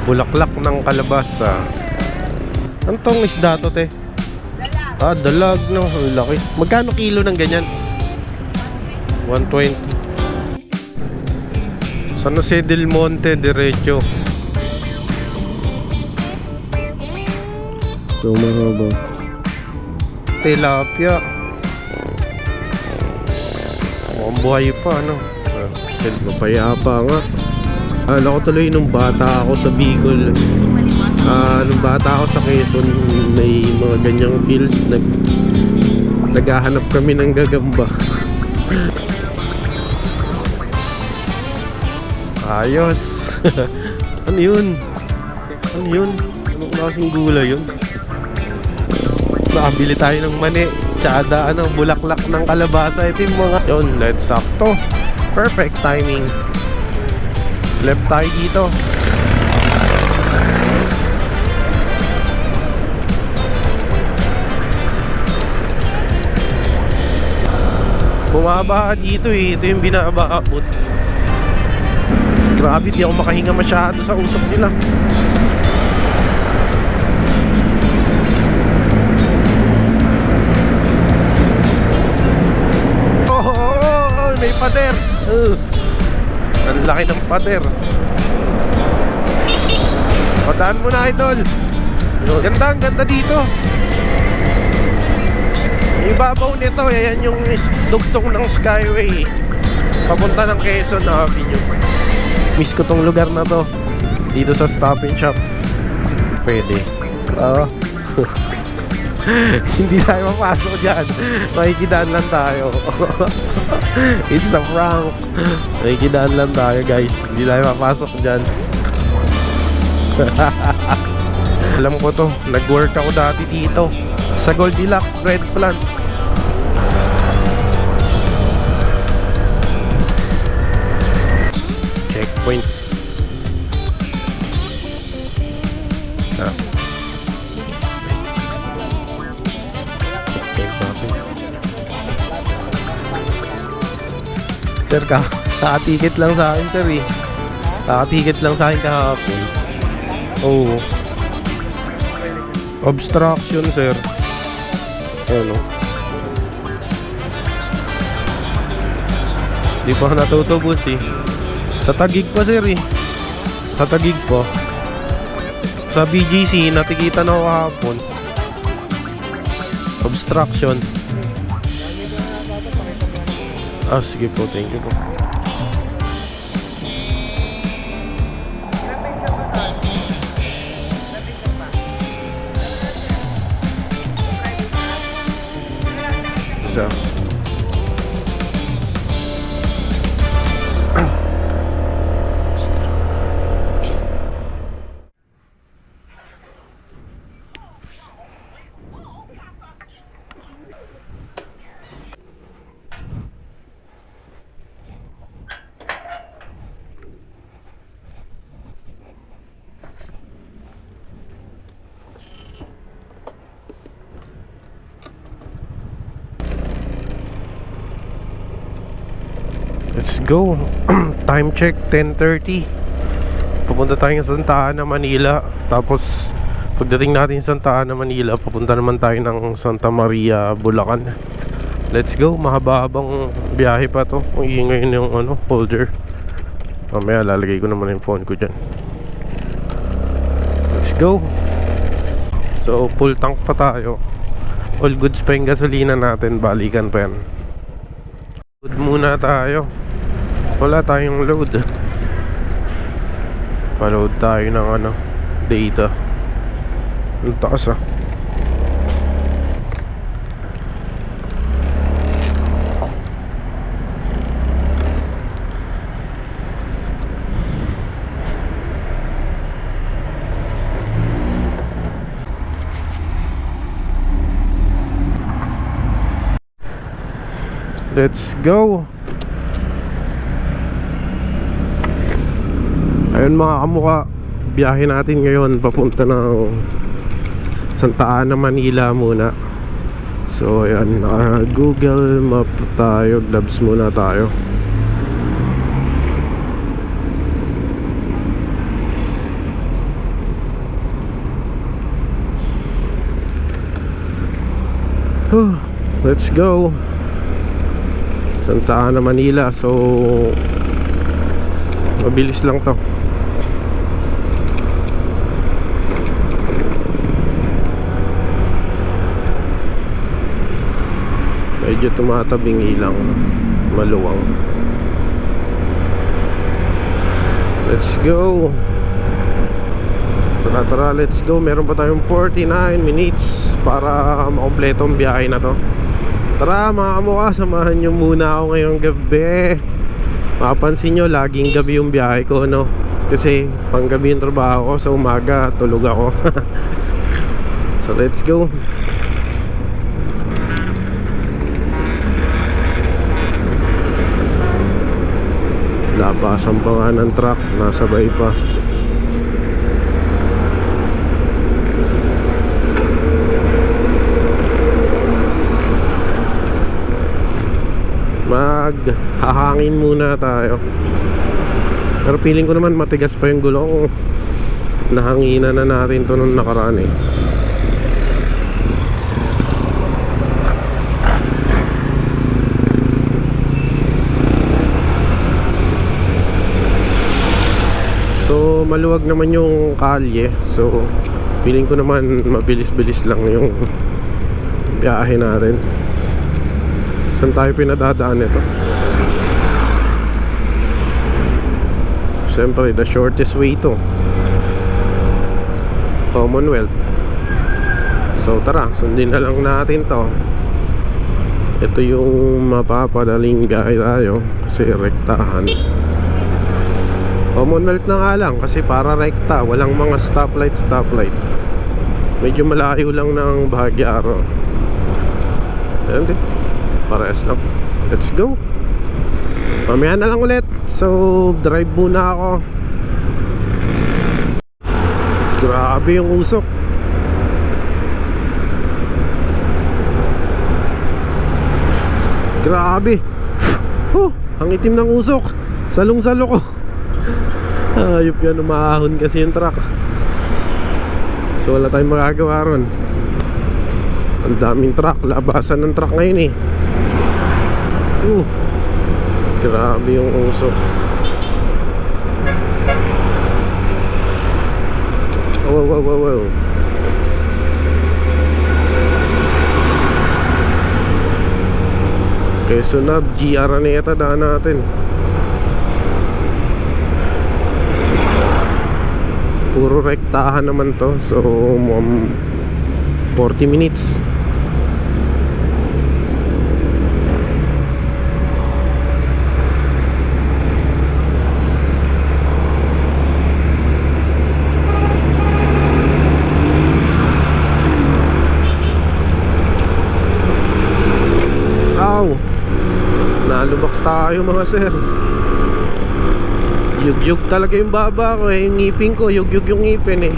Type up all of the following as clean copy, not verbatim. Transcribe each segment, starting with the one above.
Bulaklak ng kalabasa. Ano tong isda to, te? Dalag, no? Ang laki. Magkano kilo ng ganyan? 120. San Jose del Monte, diretso. So, mahaba. Tilapia. Ang buhay pa, no? Mapayapa nga. Alam ko tuloy nung bata ako sa Bicol. Nung bata ako sa Quezon, may mga ganyang fields. Naghahanap kami ng gagamba. Ayos. Ano yun? Ano yun? Anong klaseng gulay yun? Nakabili tayo ng mani. Tsada, bulaklak ng kalabasa. Ito yung mga yun, let's sakto. Perfect timing. Left tayo dito. Bumaba dito eh. Ito yung binabaabot. Grabe, di ako makahinga masyado sa usap nila. May pader. Ang laki ng pader. Padaan mo na, idol. Ganda, ang ganda dito. Ibabaw nito, yan yung dugtong ng Skyway papunta ng Quezon Avenue. Miss ko tong lugar na to. Dito sa Stop and Shop. Pwede. Hindi tayo mapasok dyan. Makikidaan lang tayo. It's a prank. Makikidaan lang tayo, guys. Hindi tayo mapasok dyan. Alam ko to. Nag-work ako dati dito sa Goldilocks Bread Plant. Checkpoint. Sir, kakatikit lang sa akin, sir eh. Kakatikit lang sa akin kahapon. Oo. Obstruction, sir. Ano? Di pa natutubos eh. Sa Taguig pa, sir eh. Sa Taguig pa. Sa BGC, natikita na ako kahapon. Obstruction. Sige po, thank you po. So let's go. Time check 10:30. Pupunta tayo sa Santa Ana, Manila. Tapos pagdating natin sa Santa Ana, Manila, papunta naman tayo ng Santa Maria, Bulacan. Let's go. Mahaba-habang biyahe pa to. Ang ingay yung holder. Mamaya lalagay ko naman yung phone ko dyan. Let's go. So full tank pa tayo. All goods pa yung gasolina natin. Balikan pa yan. Load muna tayo. Wala tayong load. Pa-load tayo ng data. Ang taas ah. Let's go. Ayun mga kamukha, biyahe natin ngayon papunta ng Santa Ana, Manila muna. So ayan, Google Map tayo, gloves muna tayo. Let's go. Santa Ana, Manila. So mabilis lang to. Medyo tumatabing ilang, maluwang. Let's go. Tara, let's go. Meron pa tayong 49 minutes para makompleto ang biyahe na to. Tara mga kamukha, samahan nyo muna ako ngayong gabi. Mapapansin nyo, laging gabi yung biyahe ko, no? Kasi panggabi yung trabaho ko, sa umaga tulog ako. So let's go. Labasan pa nga ng truck, nasabay pa. Maghahangin muna tayo. Pero feeling ko naman matigas pa yung gulong. Nahanginan na natin to nung nakaraan eh. So maluwag naman yung kalye. So feeling ko naman mabilis-bilis lang yung biyahe natin. Saan tayo pinadadaan nito? Siyempre, the shortest way to Commonwealth. So tara, sundin na lang natin to. Ito yung mapapadaling biyahe tayo kasi rektahan. Commonwealth na nga lang kasi para rekta, walang mga stoplight. Medyo malayo lang ng Bahagyaro. Ayan din, parehas lang. Let's go. Mamaya na lang ulit. So drive muna ako. Grabe yung usok. Grabe. Ang itim ng usok. Salong-salo ko. Ayop yan, umahon kasi yung truck. So wala tayong magagawa ron. Ang daming truck, labasan ng truck ngayon eh. Grabe yung usok. Wow. Quezon Ave, GR Araneta daan natin. Puro rektahan naman to. So 40 minutes. Nalubak tayo mga sir. Yug-yug talaga yung baba ko eh. Yung ngipin ko, yug-yug yung ngipin eh.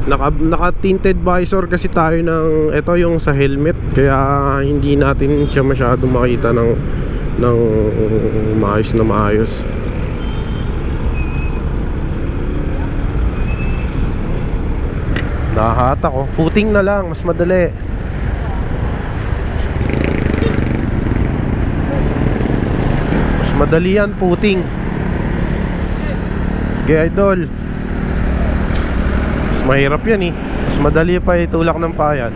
Naka-tinted visor kasi tayo ng ito yung sa helmet. Kaya hindi natin siya masyadong makita ng maayos na maayos. Nahata ko. Footing na lang, mas madali. Madali yan, footing. Okay, idol. Mas mahirap yan eh. Mas madali pa itulak ng payan.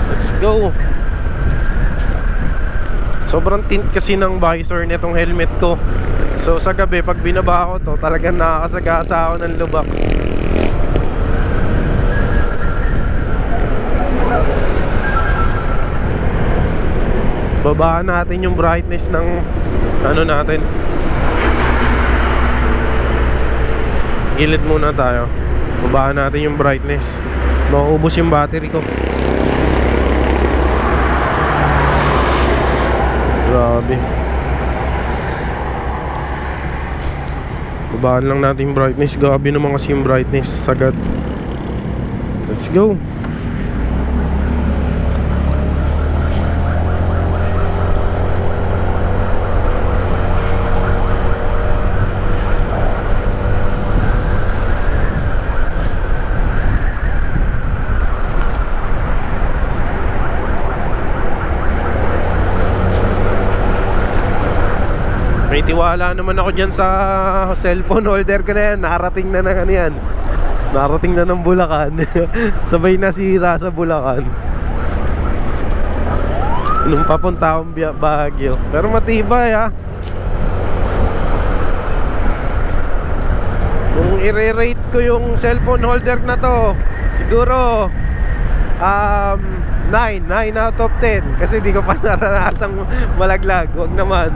Let's go. Sobrang tint kasi ng visor nitong helmet ko. So sa gabi pag binaba ko to, talagang nakakasagasa ako ng lubak. Babaan natin yung brightness ng ano natin. Gilid muna tayo. Babaan natin yung brightness. Mauubos yung battery ko. Grabe. Babaan lang natin yung brightness. Gabi naman kasi yung brightness. Sagad. Let's go. Naniniwala naman ako dyan sa cellphone holder ko na yan. Narating na ng ano yan. Narating na ng Bulacan. Sabay nasira sa Bulacan nung papunta akong Baguio. Pero matibay ha. Kung i-rate ko yung cellphone holder na to, siguro 9 out of 10. Kasi di ko pa naranasang malaglag. Huwag naman.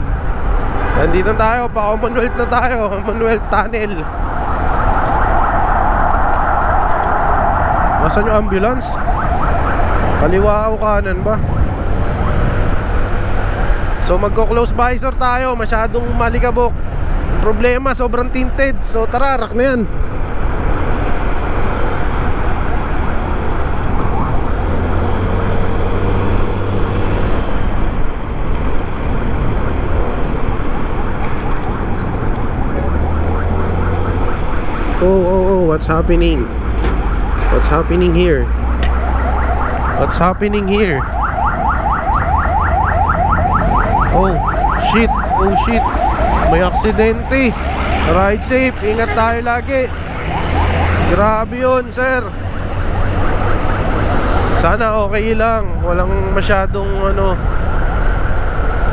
Nandito tayo, pa Commonwealth na tayo. Commonwealth Tunnel. Nasaan yung ambulance? Kaliwa o kanan ba? So magko-close visor tayo. Masyadong malikabok. Problema, sobrang tinted. So tara, rak na yan. Oh, what's happening? What's happening here? What's happening here? Oh, shit. Oh, shit. May aksidente. Ride safe. Ingat tayo lagi. Grabe yun, sir. Sana okay lang. Walang masyadong ano.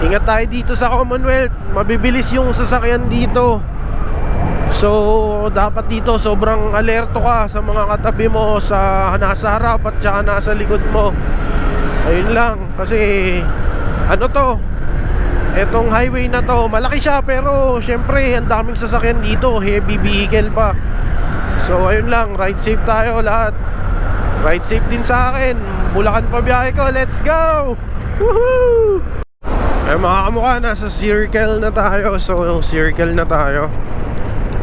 Ingat tayo dito sa Commonwealth. Mabibilis yung sasakyan dito. So, dapat dito sobrang alerto ka sa mga katabi mo, sa nasa harap at saka nasa likod mo. Ayun lang. Kasi, ano to? Etong highway na to, malaki siya pero syempre ang daming sasakyan dito, heavy vehicle pa. So ayun lang, ride safe tayo lahat. Ride safe din sa akin. Bulacan pa biyahe ko, let's go! Woohoo! Ay mga kamukha, nasa circle na tayo. So circle na tayo.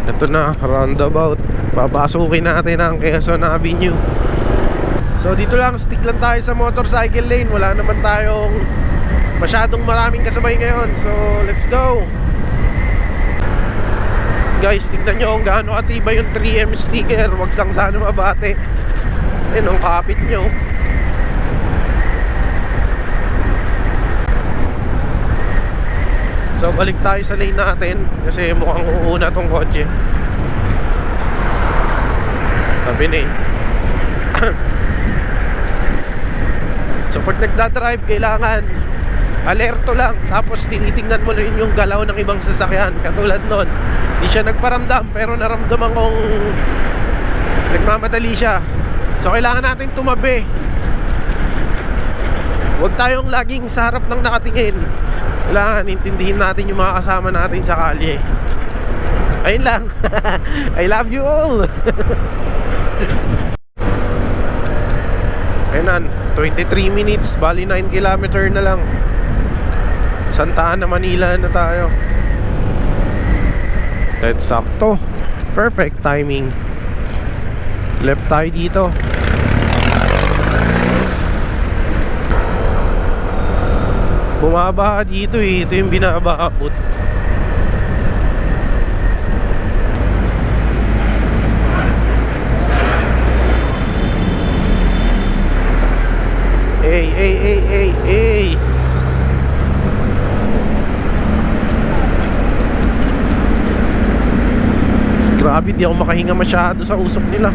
Ito na, roundabout. Papasukin natin ang Quezon Avenue. So dito lang, stick lang tayo sa motorcycle lane. Wala naman tayong masyadong maraming kasabay ngayon. So let's go. Guys, tignan nyo kung gaano katibay yung 3M sticker. Huwag lang sana mabate. Ayun ang kapit nyo. So balik tayo sa lane natin. Kasi mukhang uuna tong kotse. Sabi na eh. So pag nagdadrive, kailangan alerto lang. Tapos tinitingnan mo rin yung galaw ng ibang sasakyan. Katulad nun, di siya nagparamdam pero naramdaman kong nagmamadali siya. So kailangan natin tumabi. Huwag tayong laging sa harap ng nakatingin. Kailangan intindihin natin yung mga kasama natin sa kalye. Ayun lang. I love you all. Ayun, 23 minutes, bali 9 kilometer na lang. Santa Ana, Manila na tayo. Let's sakto. Perfect timing. Left tayo dito. Bumaba dito eh. Ito yung binabaabot. Hey. Grabe, di ako makahinga masyado sa usok nila.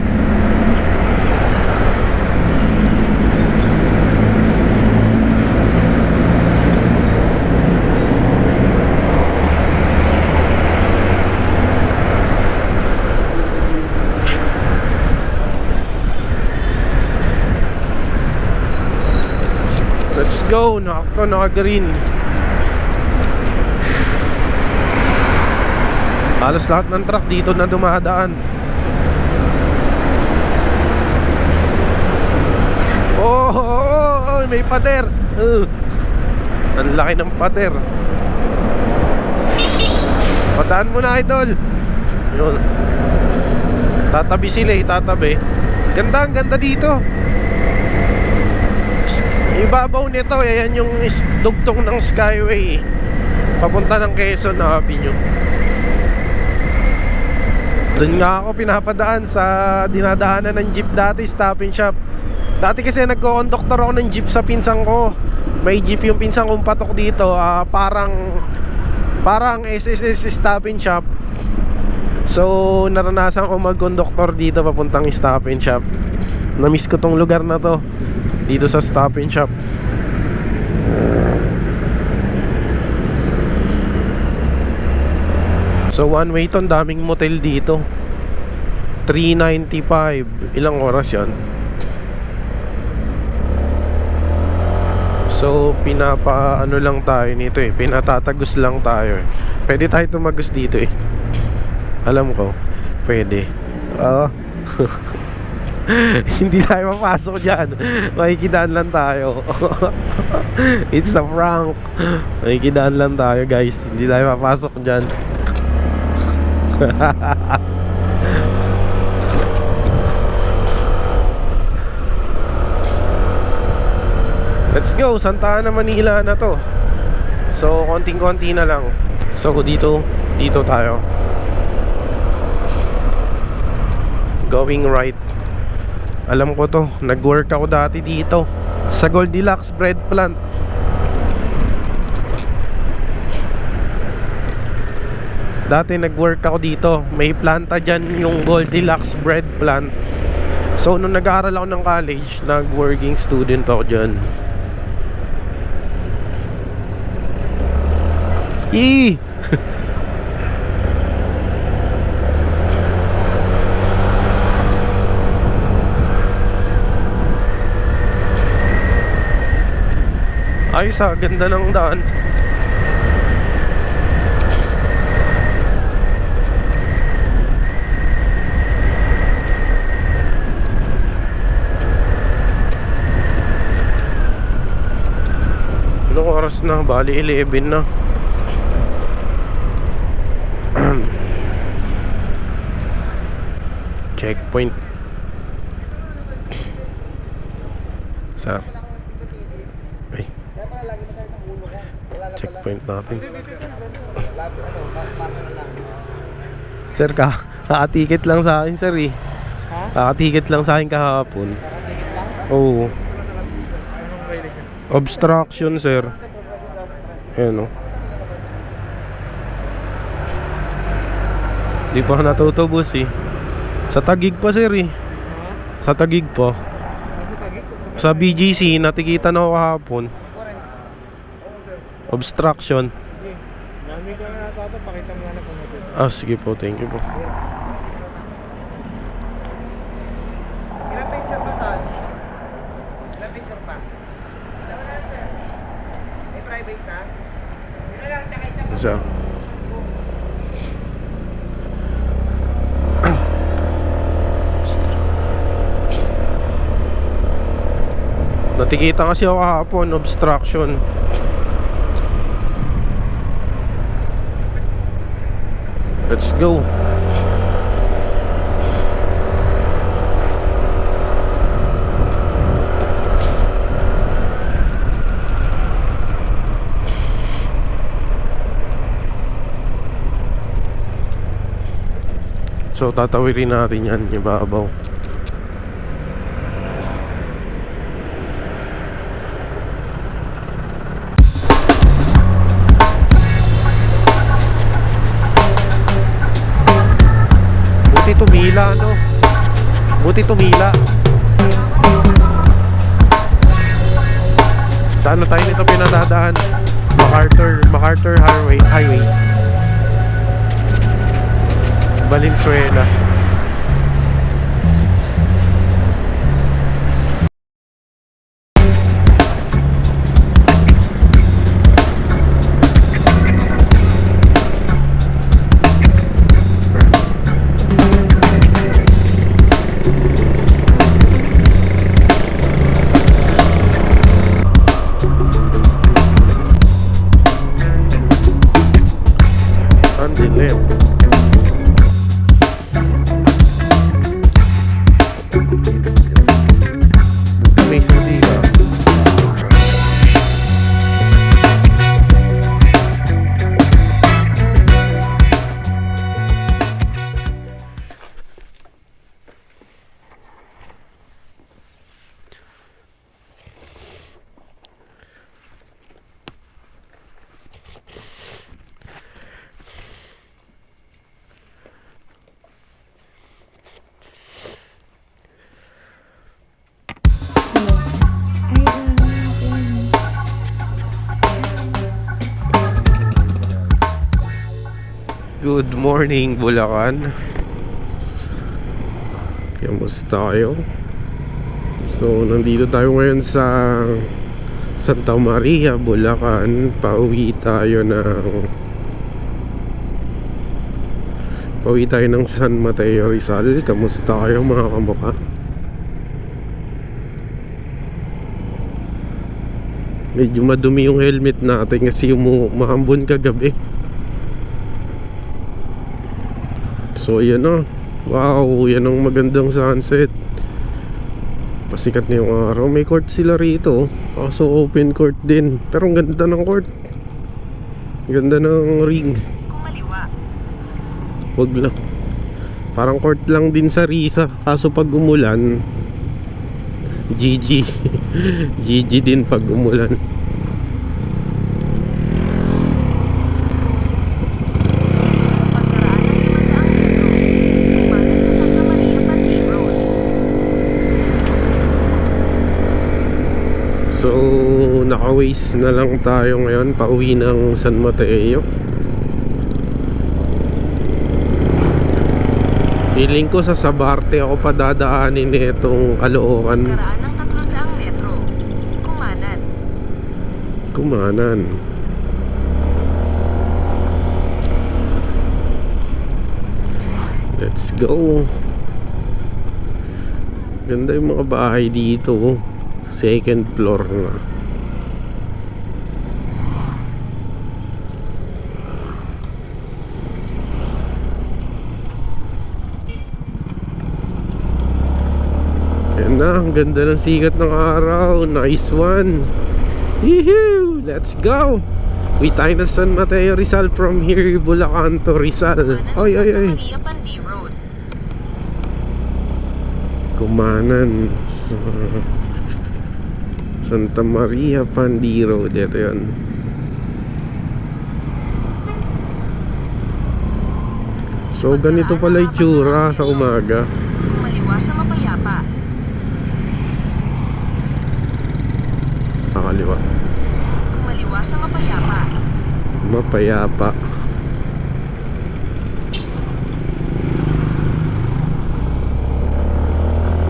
Let's go, naka-green. Halos lahat ng truck dito na dumadaan. Oh, may pader. Ang laki ng pader. Pataan mo na, idol. Yun. Tatabi sila eh, tatabi. Ganda, ang ganda dito. Ibabaw nito, yan yung dugtong ng Skyway papunta ng Quezon Avenue. Doon nga ako pinapadaan sa dinadaanan ng jeep dati, Stop and Shop. Dati kasi nagko-conductor ako ng jeep sa pinsang ko. May jeep yung pinsang kong patok dito, parang Parang SSS Stop and Shop. So naranasan ko mag-conductor dito papuntang Stop and Shop. Na-miss ko tong lugar na to, dito sa Stop and Shop. So one way to, daming motel dito. 395. Ilang oras yan? So ano lang tayo nito eh, pinatatagos lang tayo eh. Pwede tayo tumagos dito eh. Alam ko, pwede. Hindi tayo mapasok dyan. Makikidaan lang tayo. It's a prank. Makikidaan lang tayo guys. Hindi tayo mapasok dyan. Let's go, Santa Ana, Manila na to. So konting-konti na lang. So dito tayo. Going right. Alam ko to, nag-work ako dati dito sa Goldilocks Bread Plant. Dati nag-work ako dito. May planta dyan, yung Goldilocks Bread Plant. So nung nag-aaral ako ng college, nag-working student ako dyan. Yee! Ayos ah, ganda ng daan. Anong oras na? Bali 11 na. Checkpoint. Sa checkpoint natin. Sir, kaka-ticket lang sa akin, sir eh. Kaka-ticket lang sa akin kahapon. Oo. Obstruction, sir. Ayan o. Di pa natutubos eh. Sa Taguig pa, sir eh. Sa Taguig pa. Sa BGC, natikitan ako kahapon. Obstruction. Nami ko na nato, pakita mo na kung Ah, sige po, thank you po. ilang picture pa taas? Ilang picture pa? May private ka? Ilan lang, tsaka isang Isa. Natikita kasi ako kahapon, obstruction. Let's go. So tatawirin natin yan, ibabaw. Buti tumila, no? Buti tumila. Saan na tayo nito pinadadaan? MacArthur Highway. Valenzuela. Ang dilim. morning, Bulacan. Kamusta kayo? So, nandito tayo ngayon sa Santa Maria, Bulacan. Pauwi tayo ng San Mateo, Rizal. Kamusta kayo mga kamukha? Medyo madumi yung helmet natin kasi umahambon kagabi. So yan o. Wow, yan ang magandang sunset. Pasikat na yung araw. May court sila rito. Kaso open court din. Pero ang ganda ng court. Ganda ng ring. Wag lang. Parang court lang din sa Risa. Kaso pag umulan, GG. GG din pag umulan. So, naka-waste na lang tayo ngayon pauwi ng San Mateo. Feeling ko sa Sabarte ako pa dadaanin itong Caloocan. Karaan ng 300 metro. Kumanan. Kumanan. Let's go. Ganda yung mga bahay dito. Second floor na. Yan na, ang ganda ng sikat ng araw. Nice one. Yehoo! Let's go! Uwi tayo na San Mateo, Rizal. From here, Bulacan to Rizal. Oy, oy, oy. Maria Pandi Road. Kumanan. Santa Maria Pandi Road. Ito yun. So ganito pala yung tsura sa umaga. Kumaliwa sa Mapayapa. Nakaliwa. Kumaliwa sa Mapayapa. Mapayapa.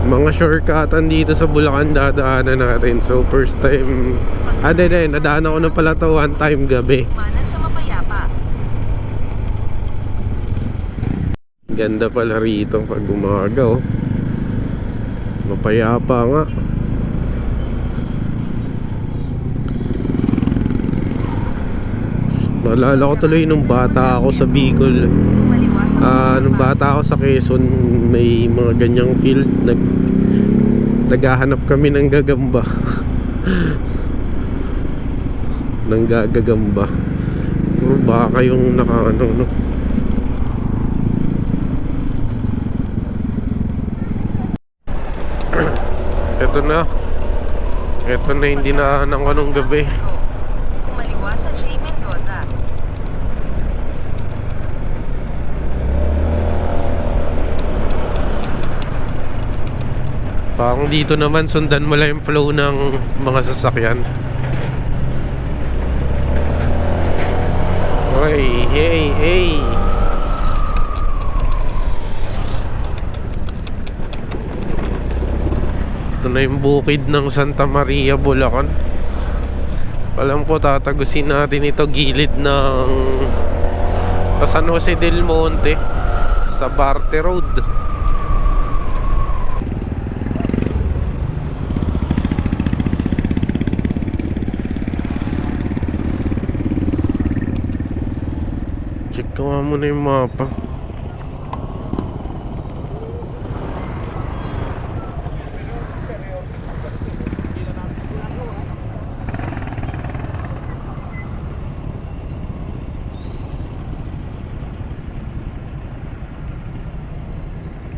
Mga shortcutan dito sa Bulacan dadaanan natin. So first time, nadaan ako na pala to one time gabi. Kumanan sa Mapayapa. Ganda pala rito pag umaga oh. Mapayapa nga. Naalala ko tuloy nung bata ako sa Bicol. Kumaliwa sa Nung bata ako sa Quezon, may mga ganyang field. Naghahanap kami ng gagamba. Ng gagamba. Puro baka yung nakaano no. Ito na. Ito na yung dinaanan ko nung gabi. Kumaliwa sa J. Mendoza. Parang dito naman sundan mo lang yung flow ng mga sasakyan. Oy, hey, hey. Ito na yung bukid ng Santa Maria, Bulacan. Alam ko tatagusin natin ito gilid ng San Jose del Monte sa Barte Road. Check ko nga muna yung mapa.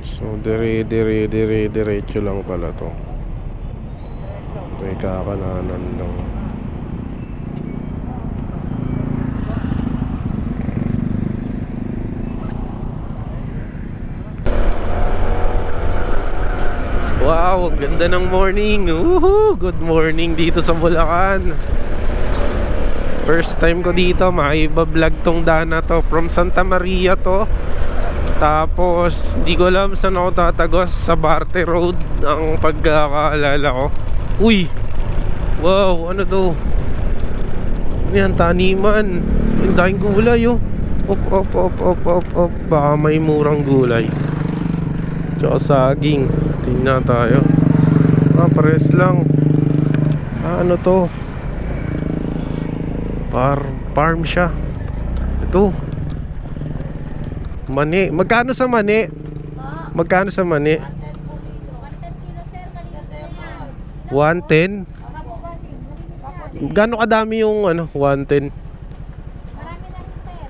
So diretso lang pala to. May kakananan lang. Wow, ganda ng morning. Good morning dito sa Bulacan. First time ko dito, maiba-vlog tong daan na to. From Santa Maria to. Tapos, di ko alam saan ako tatagos. Sa Barte Road ang pagkakaalala ko. Uy! Wow, ano to? Ano yan, taniman. Yung daing gulay, oh. Op. Baka may murang gulay. Tsaka saging. Tingnan tayo. Pares lang. Ano to? Farm siya. Ito. Mani. Magkano sa mani? Magkano sa mani? 110. Gano'ng kadami yung 110? Marami na rin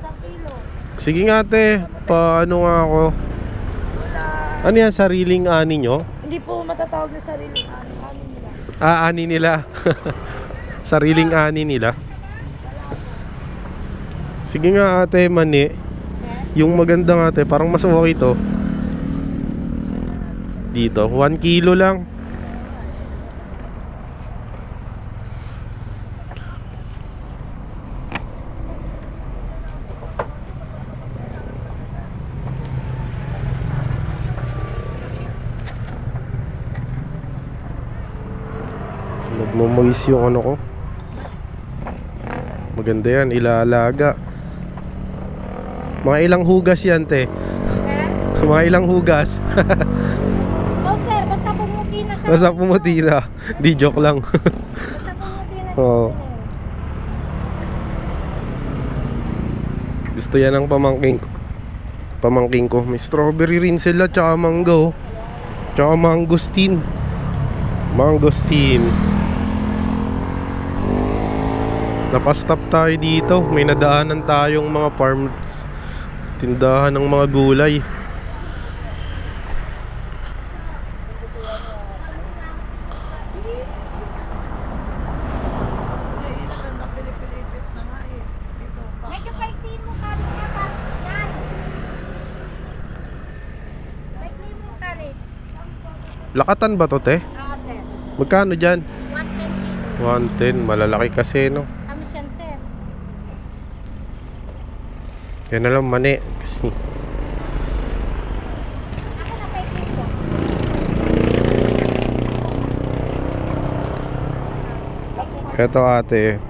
1 kilo. Sige nga ate, paano nga ako? Ano yan, sariling ani nyo? Hindi po matatawag na sarili. Ano nila? Ani nila. Sariling ani nila. Sige nga ate, mani. Yung maganda nga ate, parang mas okay to. Dito, 1 kilo lang. Nagmamoist yung ano ko. Maganda yan, ilaalaga. Mga ilang hugas yan, te? Mga ilang hugas? Oh sir, basta pumuti na siya. Basta pumuti na. Di joke lang. Basta pumuti na siya. Oo. Gusto yan ng pamangking ko. May strawberry rin sila, tsaka mango. Tsaka mangosteen. Napastop tayo dito. May nadaanan tayong mga farm, tindahan ng mga gulay. Medyo paikliin mo kami niya pa. Yan. Paikliin mo kami. Lakatan ba to, te? Oo sir. Magkano dyan? 110 kilo. 110, malalaki kasi, no? Kami siyan sir. Yan na lang, mani. Kasi Ako na paikliin ko. eto ate,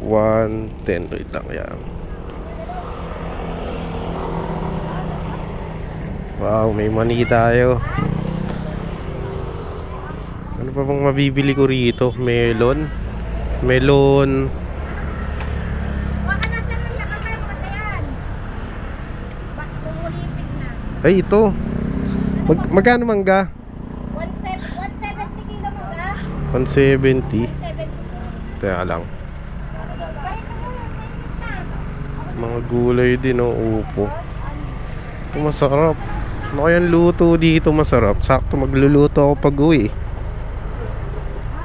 110. Wait lang yan. Wow, may mani tayo. Ano pa bang mabibili ko rito? Melon. Baka nasa lang nakakaya mo yan. Bak pumulipig na. Ay, ito. Magkano mangga? 170 kilo mo ga? 170. 170. Kaya lang. Kahit mo yun, Mga gulay din, oh. Upo. Ito masarap. Ano kayang luto dito masarap? Sakto magluluto ako pag uwi.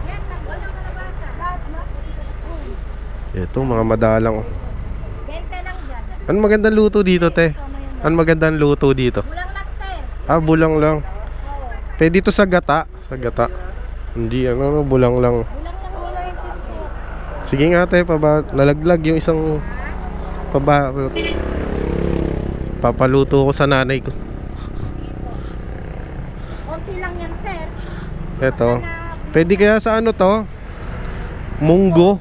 yan lang, wala ka nabasa. Lahat na. Ito, mga madalang. 20 lang dyan. Ano magandang luto dito, te? Kasama yan. Ano magandang luto dito? Bulang lang sir. Bulang lang. Oo. Pwede dito sa gata. Sa gata. Hindi, bulang lang. Bulang lang nila yung sir. Sige nga, te, nalaglag yung isang papaluto ko sa nanay ko. Konti lang yan sir. Eto. Pwede kaya sa ano to? Munggo.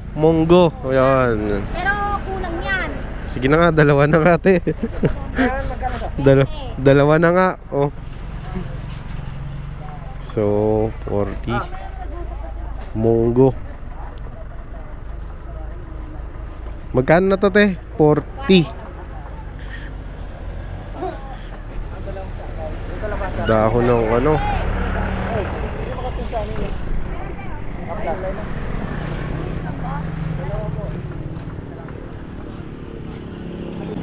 Ayan. Pero kulang yan. Sige na nga, dalawa na nga, te. Dalawa na nga. Oh. So, 40. Munggo. Magkano na to, te? 40. Dahon ng ano.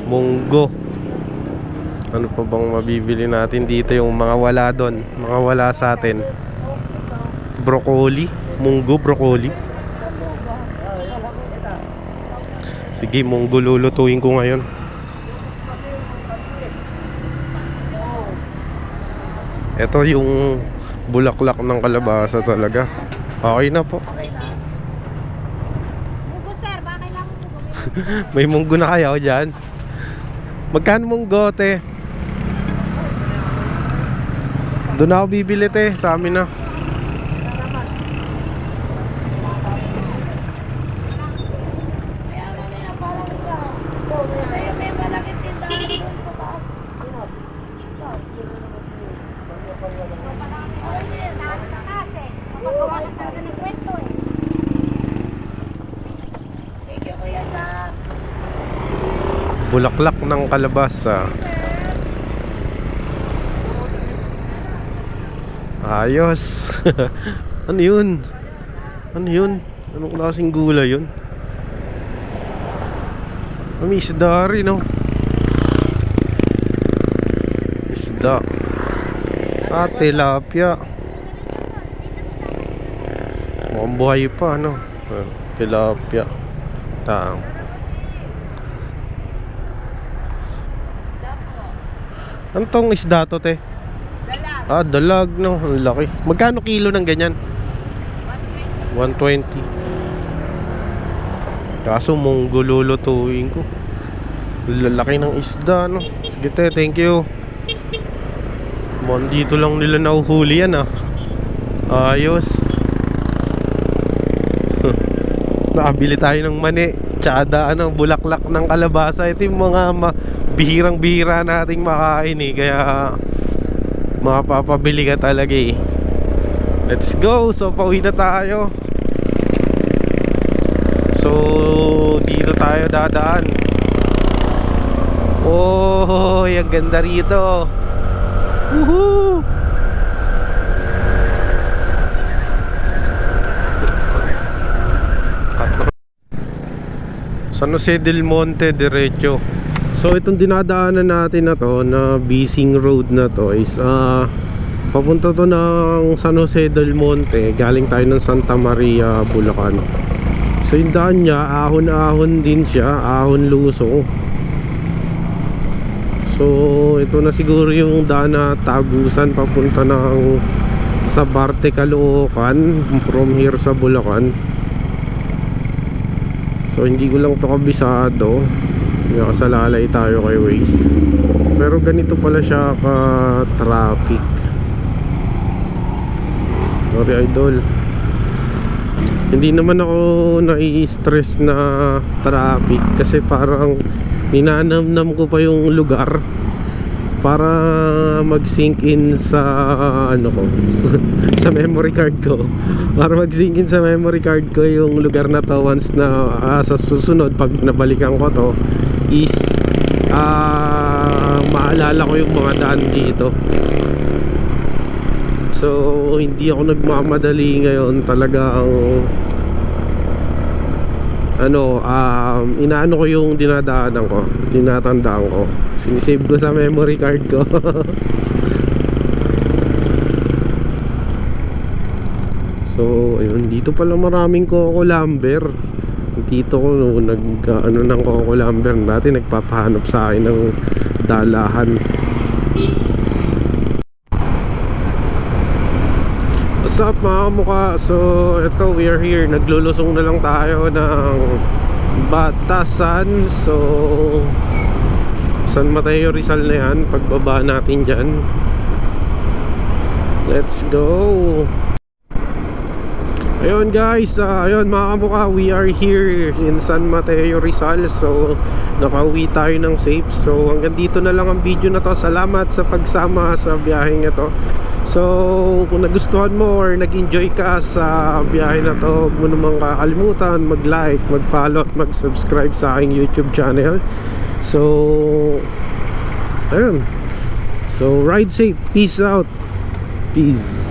Munggo. Ano pa bang mabibili natin dito? Yung mga wala doon, mga wala sa atin. Broccoli. Munggo, broccoli. Sige, munggo lulutuin ko ngayon. Ito yung bulaklak ng kalabasa talaga. Okay na po. Munggo sir, May munggo na kayo dyan? Magkano munggo, te? Doon ako bibili, te. Sa amin na. Sa'yo may malaking tindahan doon sa taas. Ay, hindi. Taas na kasi. Mapagawa na talaga ng kwento eh. Thank you, Kuya Jack. Bulaklak ng kalabasa. Ayos. Ano yun? Ano yun? Anong klaseng gulay yun? May isda rin, no? Isda. Tilapia. Mukhang buhay pa, no? Tilapia. Tang. Ano tong isda to, te? Dalag. Dalag, no? Ang laki. Magkano kilo ng ganyan? 120. Kaso munggo lulutuin ko. Lalaki ng isda, no? Sige, te, thank you. Dito lang nila nahuhuli yan, ah. Ayos. Nakabili tayo ng mani. Tsada, bulaklak ng kalabasa. Ito yung mga bihirang-bihira nating makain, eh. Kaya mapapabili ka talaga, eh. Let's go. So pauwi na tayo. So dito tayo dadaan. Oh, ang ganda rito. Woohoo! San Jose del Monte diretso. So itong dinadaanan natin na to, na Bising Road na to, is papunta to ng San Jose del Monte. Galing tayo ng Santa Maria, Bulacan. So yung daan niya, ahon-ahon din siya, ahon luso. So ito na siguro yung daan na Tagusan papunta ng sa Barte, Caloocan, from here sa Bulacan. So hindi ko lang to kabisado, nakasalalay tayo kay Waze. Pero ganito pala siya ka traffic. Sorry, idol. Hindi naman ako nai-stress na traffic kasi parang ninanamnam ko pa yung lugar para mag-sync in sa ko sa memory card ko, para mag-sync in sa memory card ko yung lugar na to once na sa susunod pag nabalikan ko to is maalala ko yung mga daan dito. So hindi ako nagmamadali ngayon, talagang inaano ko yung dinadaanan ko, tinatandaan ko, sinisave ko sa memory card ko. So ayun, dito pala maraming Coco Lumber. Dito ko ng Coco Lumber. Dati nagpapahanap sa akin ng dalahan. What's up mga kamukha? So ito, we are here. Naglulusong na lang tayo ng Batasan. So San Mateo Rizal na yan, pagbaba natin dyan. Let's go. Ayun guys, ayun mga kamukha, we are here in San Mateo Rizal. So nakauwi tayo ng safe. So hanggang dito na lang ang video na to. Salamat sa pagsama sa biyaheng ito. So kung nagustuhan mo or nag-enjoy ka sa biyahe na to, huwag mo namang kakalimutan mag-like, mag-follow at mag-subscribe sa aking YouTube channel. So ayun, so ride safe, peace out, peace.